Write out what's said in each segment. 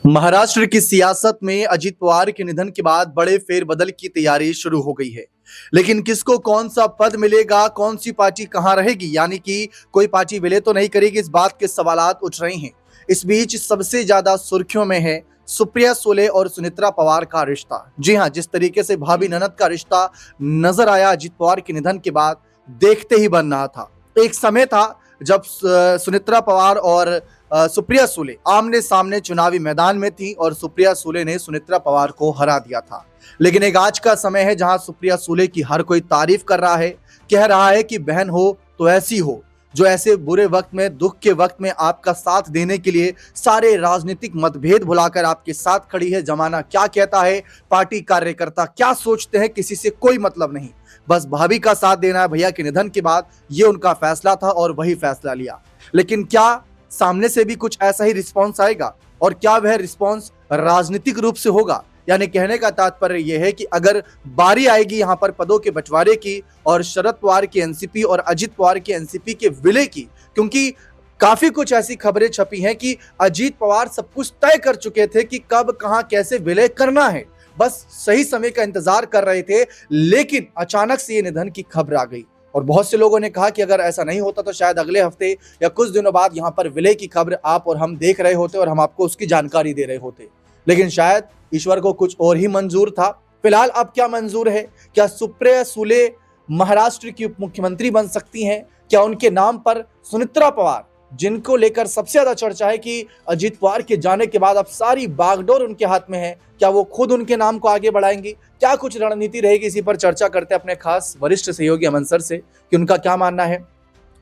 महाराष्ट्र की सियासत में अजीत पवार के निधन के बाद बड़े फेरबदल की तैयारी शुरू हो गई है। लेकिन किसको कौन सा पद मिलेगा, कौन सी पार्टी कहां रहेगी, यानी कि कोई पार्टी विलय तो नहीं करेगी, इस बात के सवालात उठ रहे हैं। इस बीच सबसे ज्यादा सुर्खियों में है सुप्रिया सुले और सुनेत्रा पवार का रिश्ता। जी हां, जिस तरीके से भाभी ननद का रिश्ता नजर आया अजीत पवार के निधन के बाद, देखते ही बन रहा था। एक समय था जब सुनेत्रा पवार और सुप्रिया सुले आमने सामने चुनावी मैदान में थी और सुप्रिया सुले ने सुनेत्रा पवार को हरा दिया था। लेकिन एक आज का समय है जहां सुप्रिया सुले की हर कोई तारीफ कर रहा है, कह रहा है कि बहन हो तो ऐसी हो, जो ऐसे बुरे वक्त में, दुख के वक्त में आपका साथ देने के लिए सारे राजनीतिक मतभेद भुलाकर आपके साथ खड़ी है। जमाना क्या कहता है, पार्टी कार्यकर्ता क्या सोचते हैं, किसी से कोई मतलब नहीं, बस भाभी का साथ देना है। भैया के निधन के बाद ये उनका फैसला था और वही फैसला लिया। लेकिन क्या सामने से भी कुछ ऐसा ही रिस्पॉन्स आएगा, और क्या वह रिस्पॉन्स राजनीतिक रूप से होगा? यानी कहने का तात्पर्य यह है कि अगर बारी आएगी यहां पर पदों के बंटवारे की और शरद पवार की एनसीपी और अजीत पवार की एनसीपी के विलय की, क्योंकि काफी कुछ ऐसी खबरें छपी हैं कि अजीत पवार सब कुछ तय कर चुके थे कि कब, कहां, कैसे विलय करना है, बस सही समय का इंतजार कर रहे थे। लेकिन अचानक से ये निधन की खबर आ गई और बहुत से लोगों ने कहा कि अगर ऐसा नहीं होता तो शायद अगले हफ्ते या कुछ दिनों बाद यहां पर विलय की खबर आप और हम देख रहे होते और हम आपको उसकी जानकारी दे रहे होते। लेकिन शायद ईश्वर को कुछ और ही मंजूर था। फिलहाल अब क्या मंजूर है? क्या सुप्रिया सुले महाराष्ट्र की उप मुख्यमंत्री बन सकती हैं? क्या उनके नाम पर सुनेत्रा पवार, जिनको लेकर सबसे ज्यादा चर्चा है कि अजीत पवार के जाने के बाद अब सारी बागडोर उनके हाथ में है, क्या वो खुद उनके नाम को आगे बढ़ाएंगी? क्या कुछ रणनीति रहेगी, इसी पर चर्चा करते हैं अपने खास वरिष्ठ सहयोगी अमन सर से कि उनका क्या मानना है।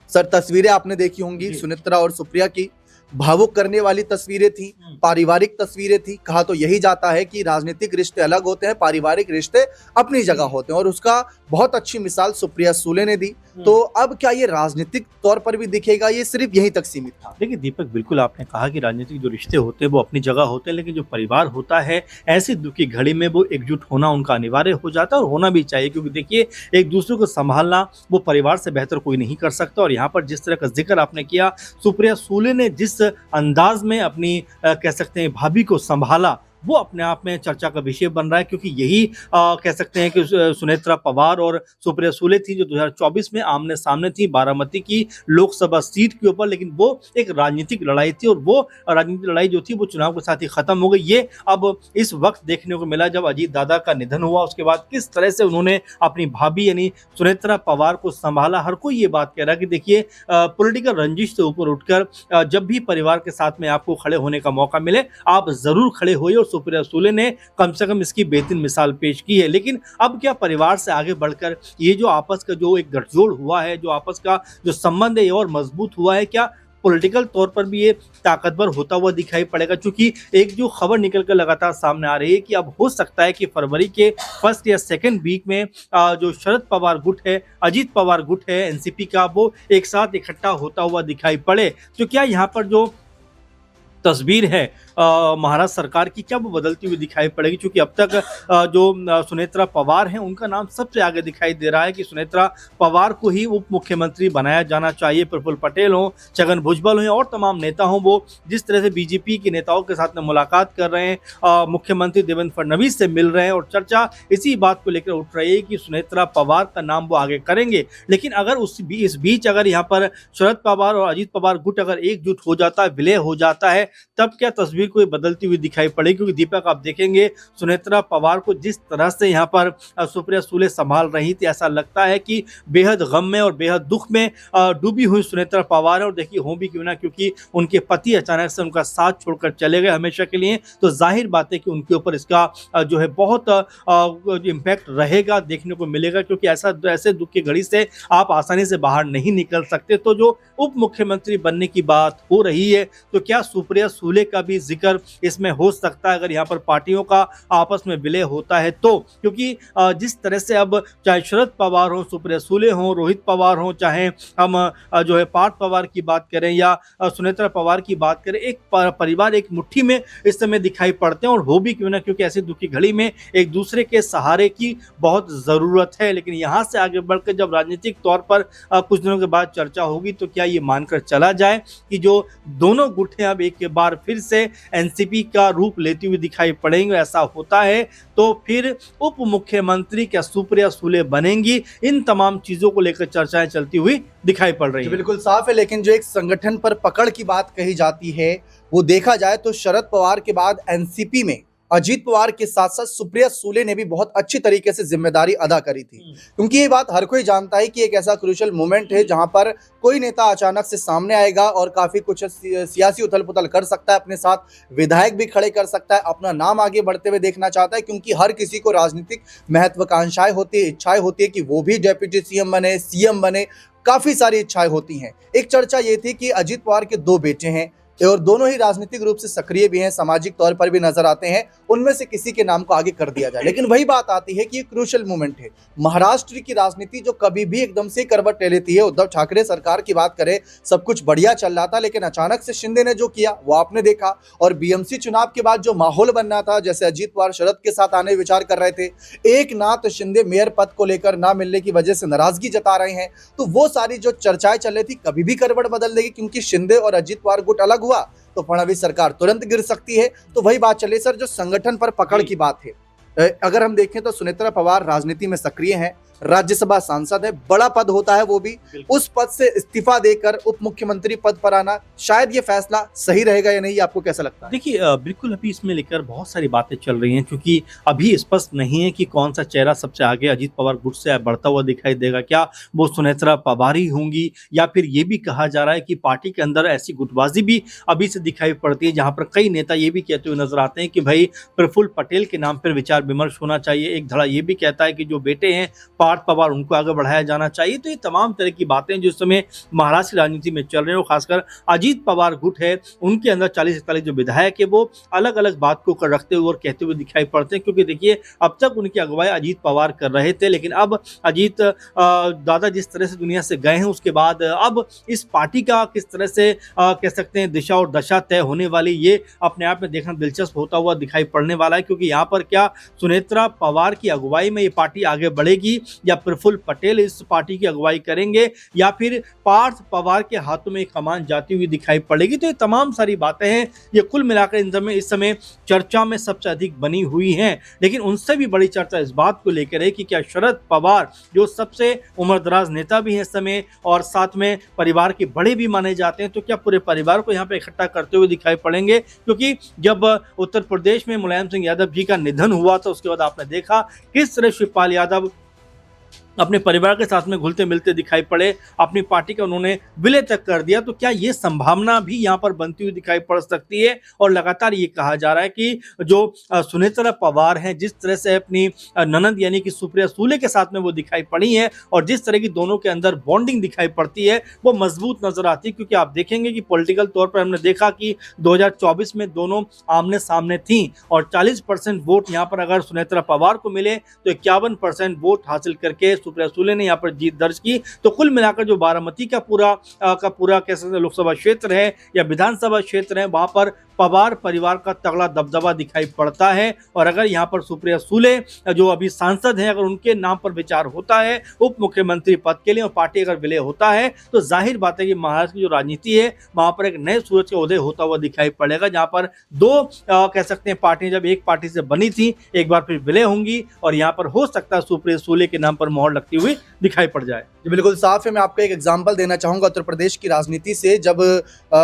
सर, तस्वीरें आपने देखी होंगी सुनेत्रा और सुप्रिया की, भावुक करने वाली तस्वीरें थी, पारिवारिक तस्वीरें थी। कहा तो यही जाता है कि राजनीतिक रिश्ते अलग होते हैं, पारिवारिक रिश्ते अपनी जगह होते हैं, और उसका बहुत अच्छी मिसाल सुप्रिया सुले ने दी। तो अब क्या ये राजनीतिक तौर पर भी दिखेगा, ये सिर्फ यहीं तक सीमित था? देखिए दीपक, बिल्कुल आपने कहा कि राजनीतिक जो रिश्ते होते हैं वो अपनी जगह होते हैं, लेकिन जो परिवार होता है ऐसी दुख की घड़ी में वो एकजुट होना उनका अनिवार्य हो जाता है और होना भी चाहिए, क्योंकि देखिए एक दूसरे को संभालना वो परिवार से बेहतर कोई नहीं कर सकता। और यहाँ पर जिस तरह का जिक्र आपने किया, सुप्रिया सुले ने जिस अंदाज में अपनी कह सकते हैं भाभी को संभाला, वो अपने आप में चर्चा का विषय बन रहा है, क्योंकि यही कह सकते हैं कि सुनेत्रा पवार और सुप्रिया सुले थी जो 2024 में आमने सामने थी बारामती की लोकसभा सीट के ऊपर। लेकिन वो एक राजनीतिक लड़ाई थी और वो राजनीतिक लड़ाई जो थी वो चुनाव के साथ ही खत्म हो गई। ये अब इस वक्त देखने को मिला जब अजीत दादा का निधन हुआ, उसके बाद किस तरह से उन्होंने अपनी भाभी यानी सुनेत्रा पवार को संभाला। हर कोई ये बात कह रहा है कि देखिए पॉलिटिकल रंजिश से ऊपर उठकर जब भी परिवार के साथ में आपको खड़े होने का मौका मिले, आप जरूर खड़े होइए, और सुप्रिया सुले ने कम से कम इसकी बेहतरीन मिसाल पेश की है। लेकिन अब क्या परिवार से आगे बढ़कर ये जो आपस का जो एक गठजोड़ हुआ है, जो आपस का जो संबंध है, ये और मजबूत हुआ है? क्या पॉलिटिकल तौर पर भी ये ताकतवर होता हुआ दिखाई पड़ेगा? क्योंकि एक जो खबर निकल कर लगातार सामने आ रही है कि अब हो सकता है कि फरवरी के फर्स्ट या सेकंड वीक में जो शरद पवार गुट है, अजीत पवार गुट है एनसीपी का, वो एक साथ इकट्ठा होता हुआ दिखाई पड़े। तो क्या यहाँ पर जो तस्वीर है महाराष्ट्र सरकार की, क्या वो बदलती हुई दिखाई पड़ेगी? क्योंकि अब तक जो सुनेत्रा पवार हैं उनका नाम सबसे आगे दिखाई दे रहा है कि सुनेत्रा पवार को ही उप मुख्यमंत्री बनाया जाना चाहिए। प्रफुल्ल पटेल हों, छगन भुजबल हों और तमाम नेता हों, वो जिस तरह से बीजेपी के नेताओं के साथ में मुलाकात कर रहे हैं, मुख्यमंत्री देवेंद्र फडणवीस से मिल रहे हैं, और चर्चा इसी बात को लेकर उठ रही है कि सुनेत्रा पवार का नाम वो आगे करेंगे। लेकिन अगर इस बीच अगर यहाँ पर शरद पवार और अजीत पवार गुट अगर एकजुट हो जाता है, विलय हो जाता है, तब क्या तस्वीर कोई बदलती हुई दिखाई पड़ेगी? क्योंकि दीपक, आप देखेंगे सुनेत्रा पवार को जिस तरह से यहाँ पर सुप्रिया सुले संभाल रही थी, ऐसा लगता है कि बेहद गम में और बेहद दुख में डूबी हुई सुनेत्रा पवार है। और देखिए हो भी क्यों ना, क्योंकि उनके पति अचानक से उनका साथ छोड़कर चले गए हमेशा के लिए, तो जाहिर बात है कि उनके ऊपर इसका जो है बहुत इम्पैक्ट रहेगा, देखने को मिलेगा, क्योंकि ऐसे दुख की घड़ी से आप आसानी से बाहर नहीं निकल सकते। तो जो उप मुख्यमंत्री बनने की बात हो रही है, तो क्या सुप्रिया सुले का भी जिक्र इसमें हो सकता है अगर यहाँ पर पार्टियों का आपस में विलय होता है तो? क्योंकि जिस तरह से अब चाहे शरद पवार हो, सुप्रिया सुले हो, रोहित पवार हो, चाहे हम जो है पार्थ पवार की बात करें या सुनेत्रा पवार की बात करें, एक परिवार एक मुट्ठी में इस समय दिखाई पड़ते हैं। और हो भी क्यों ना, क्योंकि ऐसी दुख की घड़ी में एक दूसरे के सहारे की बहुत जरूरत है। लेकिन यहाँ से आगे बढ़कर जब राजनीतिक तौर पर कुछ दिनों के बाद चर्चा होगी, तो क्या ये मानकर चला जाए कि जो दोनों गुट हैं अब एक के बाद फिर से एनसीपी का रूप लेती हुई दिखाई पड़ेंगे। ऐसा होता है तो फिर उप मुख्यमंत्री क्या सुप्रिया सुले बनेंगी, इन तमाम चीजों को लेकर चर्चाएं चलती हुई दिखाई पड़ रही जी, हैं। बिल्कुल साफ है। लेकिन जो एक संगठन पर पकड़ की बात कही जाती है, वो देखा जाए तो शरद पवार के बाद एनसीपी में अजीत पवार के साथ साथ सुप्रिया सुले ने भी बहुत अच्छी तरीके से जिम्मेदारी अदा करी थी। क्योंकि ये बात हर कोई जानता है कि एक ऐसा क्रूशियल मोमेंट है जहां पर कोई नेता अचानक से सामने आएगा और काफी कुछ सियासी उथल पुथल कर सकता है, अपने साथ विधायक भी खड़े कर सकता है, अपना नाम आगे बढ़ते हुए देखना चाहता है। क्योंकि हर किसी को राजनीतिक महत्वाकांक्षाएं होती है, इच्छाएं होती है कि वो भी डेप्यूटी सीएम बने, सीएम बने, काफी सारी इच्छाएं होती हैं। एक चर्चा ये थी कि अजीत पवार के 2 बेटे हैं और दोनों ही राजनीतिक रूप से सक्रिय भी हैं, सामाजिक तौर पर भी नजर आते हैं, उनमें से किसी के नाम को आगे कर दिया जाए। लेकिन वही बात आती है कि ये क्रूशियल मोमेंट है। महाराष्ट्र की राजनीति जो कभी भी एकदम से करवट ले लेती है। उद्धव ठाकरे सरकार की बात करें, सब कुछ बढ़िया चल रहा था, लेकिन अचानक से शिंदे ने जो किया वो आपने देखा। और बीएमसी चुनाव के बाद जो माहौल बनना था, जैसे अजीत पवार शरद के साथ आने विचार कर रहे थे, एक नाथ शिंदे मेयर पद को लेकर ना मिलने की वजह से नाराजगी जता रहे हैं, तो वो सारी जो चर्चाएं चल रही थी कभी भी करवट बदल देगी। क्योंकि शिंदे और अजीत पवार गुट अलग हुआ तो फडणवीस सरकार तुरंत गिर सकती है। तो वही बात चले सर, जो संगठन पर पकड़ की बात है, अगर हम देखें तो सुनेत्रा पवार राजनीति में सक्रिय हैं, राज्यसभा सांसद है, बड़ा पद होता है वो भी, उस पद से इस्तीफा देकर उप मुख्यमंत्री पद पर आना, शायद ये फैसला सही रहेगा या नहीं, आपको कैसा लगता है? देखिए बिल्कुल अभी इसमें लेकर बहुत सारी बातें चल रही हैं, क्योंकि अभी स्पष्ट नहीं है कि कौन सा चेहरा सबसे आगे अजीत पवार गुट से बढ़ता हुआ दिखाई देगा। क्या वो सुनेत्रा पवार ही होंगी, या फिर ये भी कहा जा रहा है कि पार्टी के अंदर ऐसी गुटबाजी भी अभी से दिखाई पड़ती है, जहां पर कई नेता ये भी कहते हुए नजर आते हैं कि भाई प्रफुल्ल पटेल के नाम पर विचार विमर्श होना चाहिए। एक धड़ा ये भी कहता है कि जो बेटे हैं पार्थ पवार, उनको आगे बढ़ाया जाना चाहिए। तो ये तमाम तरह की बातें जो इस समय महाराष्ट्र की राजनीति में चल रही है, खासकर अजीत पवार गुट है, उनके अंदर 40-41 जो विधायक है वो अलग अलग बात को कर रखते हुए और कहते हुए दिखाई पड़ते हैं। क्योंकि देखिए अब तक उनकी अगुवाई अजीत पवार कर रहे थे, लेकिन अब अजीत दादा जिस तरह से दुनिया से गए हैं, उसके बाद अब इस पार्टी का किस तरह से कह सकते हैं दिशा और दशा तय होने वाली, ये अपने आप में देखना दिलचस्प होता हुआ दिखाई पड़ने वाला है। क्योंकि यहाँ पर क्या सुनेत्रा पवार की अगुवाई में ये पार्टी आगे बढ़ेगी, या प्रफुल्ल पटेल इस पार्टी की अगुवाई करेंगे, या फिर पार्थ पवार के हाथों में कमान जाती हुई दिखाई पड़ेगी। तो ये तमाम सारी बातें हैं, ये कुल मिलाकर इस समय चर्चा में सबसे अधिक बनी हुई हैं। लेकिन उनसे भी बड़ी चर्चा इस बात को लेकर है कि क्या शरद पवार जो सबसे उम्रदराज नेता भी हैं इस समय और साथ में परिवार के बड़े भी माने जाते हैं, तो क्या पूरे परिवार को यहाँ पे इकट्ठा करते हुए दिखाई पड़ेंगे? क्योंकि जब उत्तर प्रदेश में मुलायम सिंह यादव जी का निधन हुआ था, उसके बाद आपने देखा किस तरह शिवपाल यादव अपने परिवार के साथ में घुलते मिलते दिखाई पड़े, अपनी पार्टी का उन्होंने विलय तक कर दिया। तो क्या ये संभावना भी यहाँ पर बनती हुई दिखाई पड़ सकती है? और लगातार ये कहा जा रहा है कि जो सुनेत्रा पवार हैं, जिस तरह से अपनी ननद यानी कि सुप्रिया सुले के साथ में वो दिखाई पड़ी हैं, और जिस तरह की दोनों के अंदर बॉन्डिंग दिखाई पड़ती है, वो मजबूत नजर आती है। क्योंकि आप देखेंगे कि पॉलिटिकल तौर पर हमने देखा कि 2024 में दोनों आमने सामने थी, और 40% वोट यहाँ पर अगर सुनेत्रा पवार को मिले तो 51% वोट हासिल करके सुप्रिया सुले ने यहाँ पर जीत दर्ज की। तो कुल मिलाकर जो बारामती का पूरा कह सकते हैं लोकसभा क्षेत्र है या विधानसभा क्षेत्र है, वहां पर पवार परिवार का तगड़ा दबदबा दिखाई पड़ता है। और अगर यहाँ पर सुप्रिया सुले जो अभी सांसद हैं, अगर उनके नाम पर विचार होता है उप मुख्यमंत्री पद के लिए, और पार्टी अगर विलय होता है, तो जाहिर बात है कि महाराष्ट्र की जो राजनीति है वहां पर एक नए सूरज का उदय होता हुआ दिखाई पड़ेगा। जहां पर दो कह सकते हैं पार्टियां जब एक पार्टी से बनी थी, एक बार फिर विलय होंगी, और यहाँ पर हो सकता है सुप्रिया सुले के नाम पर मोहर लगती हुई दिखाई पड़ जाए। जी बिल्कुल साफ है। मैं आपको एक एग्जांपल देना चाहूंगा उत्तर प्रदेश की राजनीति से। जब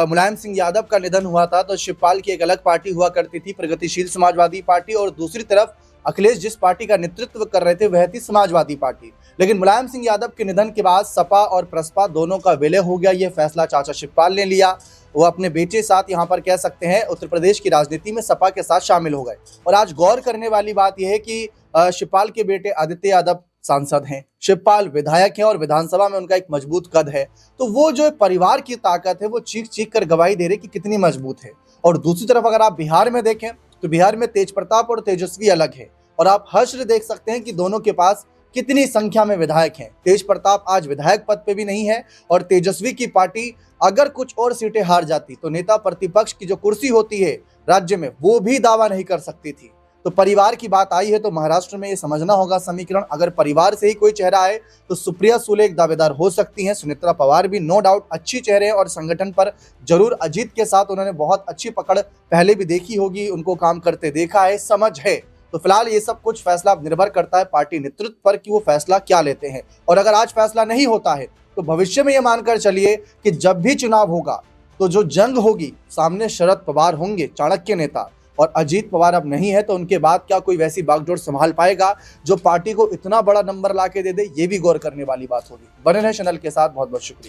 मुलायम सिंह यादव का निधन हुआ था तो शिवपाल की एक अलग पार्टी हुआ करती थी, प्रगतिशील समाजवादी पार्टी, और दूसरी तरफ अखिलेश जिस पार्टी का नेतृत्व कर रहे थे वह थी समाजवादी पार्टी। लेकिन मुलायम सिंह यादव के निधन के बाद सपा और प्रसपा दोनों का विलय हो गया। यह फैसला चाचा शिवपाल ने लिया। वो अपने बेटे साथ यहाँ पर कह सकते हैं उत्तर प्रदेश की राजनीति में सपा के साथ शामिल हो गए। और आज गौर करने वाली बात यह है कि शिवपाल के बेटे आदित्य यादव सांसद हैं, शिवपाल विधायक हैं, और विधानसभा में उनका एक मजबूत कद है। तो वो जो परिवार की ताकत है वो चीख चीख कर गवाही दे रही कि कितनी मजबूत है। और दूसरी तरफ अगर आप बिहार में देखें तो बिहार में तेज प्रताप और तेजस्वी अलग है, और आप हश्र देख सकते हैं कि दोनों के पास कितनी संख्या में विधायक हैं। तेज प्रताप आज विधायक पद पे भी नहीं है, और तेजस्वी की पार्टी अगर कुछ और सीटें हार जाती तो नेता प्रतिपक्ष की जो कुर्सी होती है राज्य में, वो भी दावा नहीं कर सकती थी। तो परिवार की बात आई है तो महाराष्ट्र में ये समझना होगा समीकरण, अगर परिवार से ही कोई चेहरा आए तो सुप्रिया सुले एक दावेदार हो सकती हैं, सुनेत्रा पवार भी नो डाउट अच्छी चेहरे हैं और संगठन पर जरूर अजीत के साथ उन्होंने बहुत अच्छी पकड़ पहले भी देखी होगी, उनको काम करते देखा है, समझ है। तो फिलहाल ये सब कुछ फैसला निर्भर करता है पार्टी नेतृत्व पर कि वो फैसला क्या लेते हैं, और अगर आज फैसला नहीं होता है तो भविष्य में ये मानकर चलिए कि जब भी चुनाव होगा तो जो जंग होगी सामने शरद पवार होंगे, चाणक्य नेता, और अजीत पवार अब नहीं है तो उनके बाद क्या कोई वैसी बागडोर संभाल पाएगा जो पार्टी को इतना बड़ा नंबर ला के दे दे, ये भी गौर करने वाली बात होगी। बने रहे चैनल के साथ, बहुत बहुत शुक्रिया।